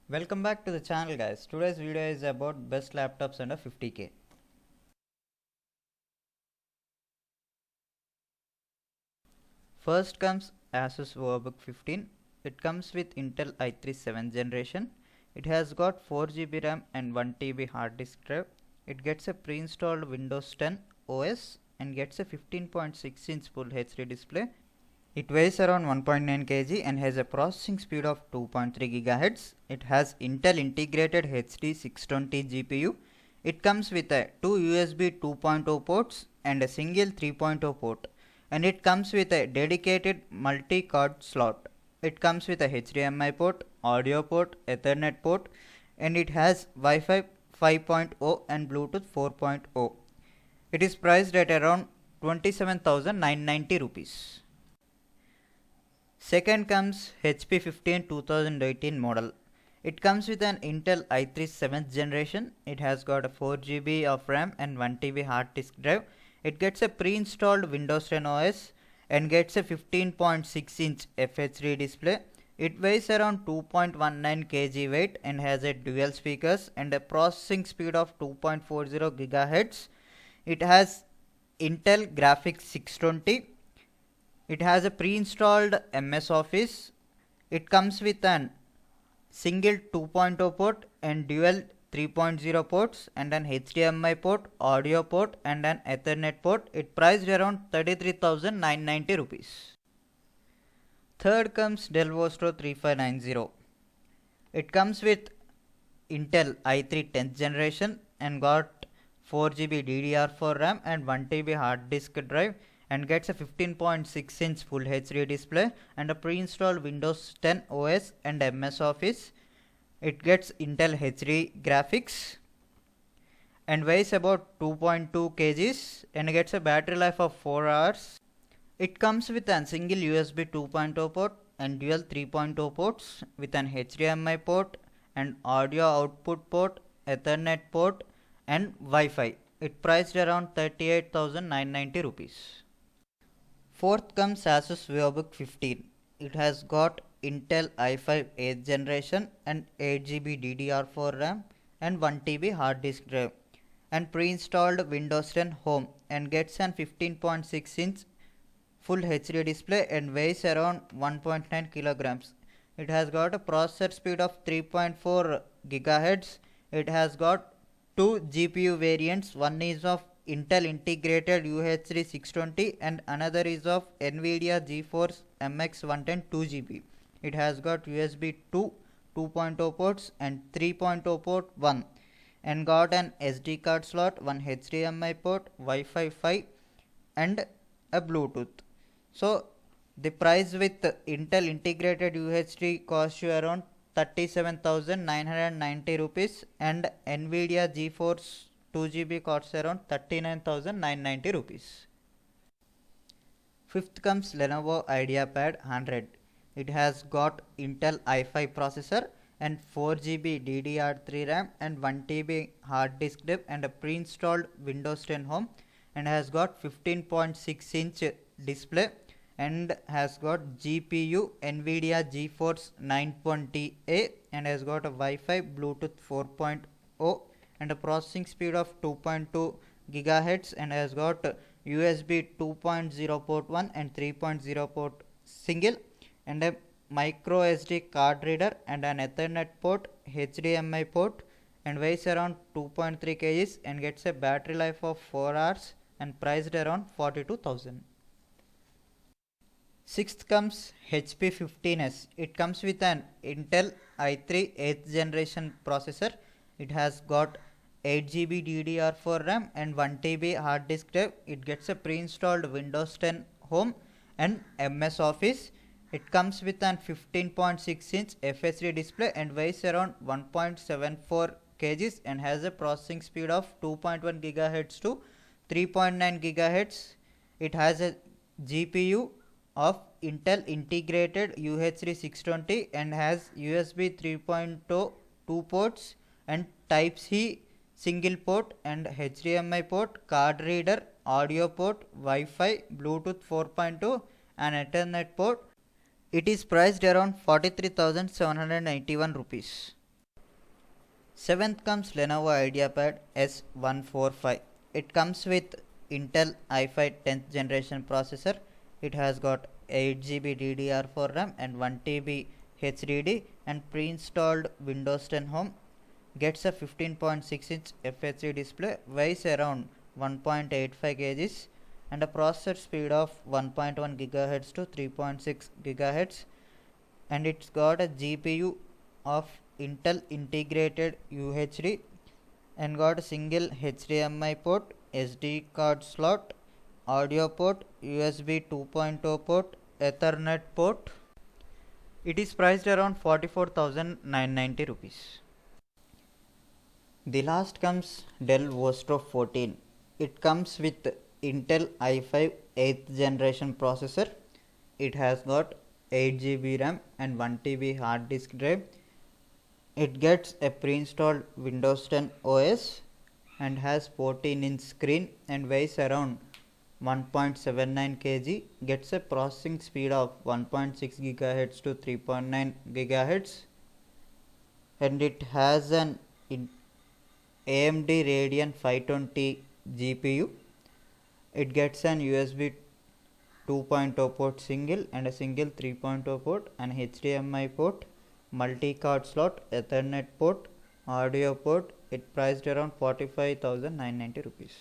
Welcome back to the channel, guys. Today's video is about best laptops under 50k. First comes Asus VivoBook 15. It comes with Intel i3 7th generation. It has got 4GB RAM and 1TB hard disk drive. It gets a pre-installed Windows 10 OS and gets a 15.6-inch Full HD display. It weighs around 1.9 kg and has a processing speed of 2.3 GHz. It has Intel integrated HD 620 GPU. It comes with a 2 USB 2.0 ports and a single 3.0 port. And it comes with a dedicated multi-card slot. It comes with a HDMI port, audio port, Ethernet port, and it has Wi-Fi 5.0 and Bluetooth 4.0. It is priced at around 27,990 rupees. Second comes HP 15 2018 model. It comes with an Intel i3 7th generation. It has got a 4GB of RAM and 1TB hard disk drive. It gets a pre-installed Windows 10 OS and gets a 15.6-inch FHD display. It weighs around 2.19 kg weight and has a dual speakers and a processing speed of 2.40 GHz. It has Intel Graphics 620. It has a pre-installed MS Office. It comes with an single 2.0 port and dual 3.0 ports and an HDMI port, audio port and an Ethernet port. It priced around 33,990 rupees. Third comes Dell Vostro 3590. It comes with Intel i3 10th generation and got 4GB DDR4 RAM and 1TB hard disk drive and gets a 15.6-inch Full HD display and a pre-installed Windows 10 OS and MS Office. It gets Intel HD graphics and weighs about 2.2 kgs and gets a battery life of 4 hours. It comes with a single USB 2.0 port and dual 3.0 ports with an HDMI port and audio output port, Ethernet port and Wi-Fi. It priced around 38,990 rupees. Fourth comes Asus VivoBook 15. It has got Intel i5 8th generation and 8GB DDR4 RAM and 1TB hard disk drive and pre-installed Windows 10 Home and gets an 15.6-inch Full HD display and weighs around 1.9 kilograms. It has got a processor speed of 3.4 GHz. It has got two GPU variants. One is of Intel integrated UHD 620 and another is of NVIDIA GeForce MX 110 2GB. It has got USB 2 2.0 ports and 3.0 port 1 and got an SD card slot, one HDMI port, Wi-Fi 5 and a Bluetooth. So the price with Intel integrated UHD costs you around 37,990 rupees and NVIDIA GeForce 2GB costs around 39,990 rupees. Fifth comes Lenovo IdeaPad 100. It has got Intel i5 processor and 4GB DDR3 RAM and 1TB hard disk drive and a pre-installed Windows 10 Home and has got 15.6-inch display and has got GPU NVIDIA GeForce 920A and has got a Wi-Fi Bluetooth 4.0 and a processing speed of 2.2 GHz and has got USB 2.0 port 1 and 3.0 port single and a micro SD card reader and an Ethernet port, HDMI port and weighs around 2.3 kgs and gets a battery life of 4 hours and priced around 42,000. Sixth comes HP 15s. It comes with an Intel i3 8th generation processor. It has got 8GB DDR4 RAM and 1TB hard disk drive. It gets a pre-installed Windows 10 Home and MS Office. It comes with an 15.6-inch FHD display and weighs around 1.74 kgs and has a processing speed of 2.1 GHz to 3.9 GHz. It has a GPU of Intel integrated UHD 620 and has USB 3.0 2 ports and Type-C single port and HDMI port, card reader, audio port, Wi-Fi, Bluetooth 4.2 and Ethernet port. It is priced around 43,791 rupees. Seventh comes Lenovo IdeaPad S145. It comes with Intel i5 10th generation processor. It has got 8 GB DDR4 RAM and 1 TB HDD and pre-installed Windows 10 Home. Gets a 15.6-inch FHD display, weighs around 1.85 kgs and a processor speed of 1.1 GHz to 3.6 GHz, and it's got a GPU of Intel integrated UHD and got a single HDMI port, SD card slot, audio port, USB 2.0 port, Ethernet port. It is priced around 44,990 rupees. The last comes Dell Vostro 14. It comes with Intel i5 8th generation processor. It has got 8 GB RAM and 1 TB hard disk drive. It gets a pre-installed Windows 10 OS and has 14-inch screen and weighs around 1.79 kg. Gets a processing speed of 1.6 GHz to 3.9 GHz, and it has an AMD Radeon 520 GPU. It gets an USB 2.0 port single and a single 3.0 port, an HDMI port, multi-card slot, Ethernet port, audio port. It priced around 45,990 rupees.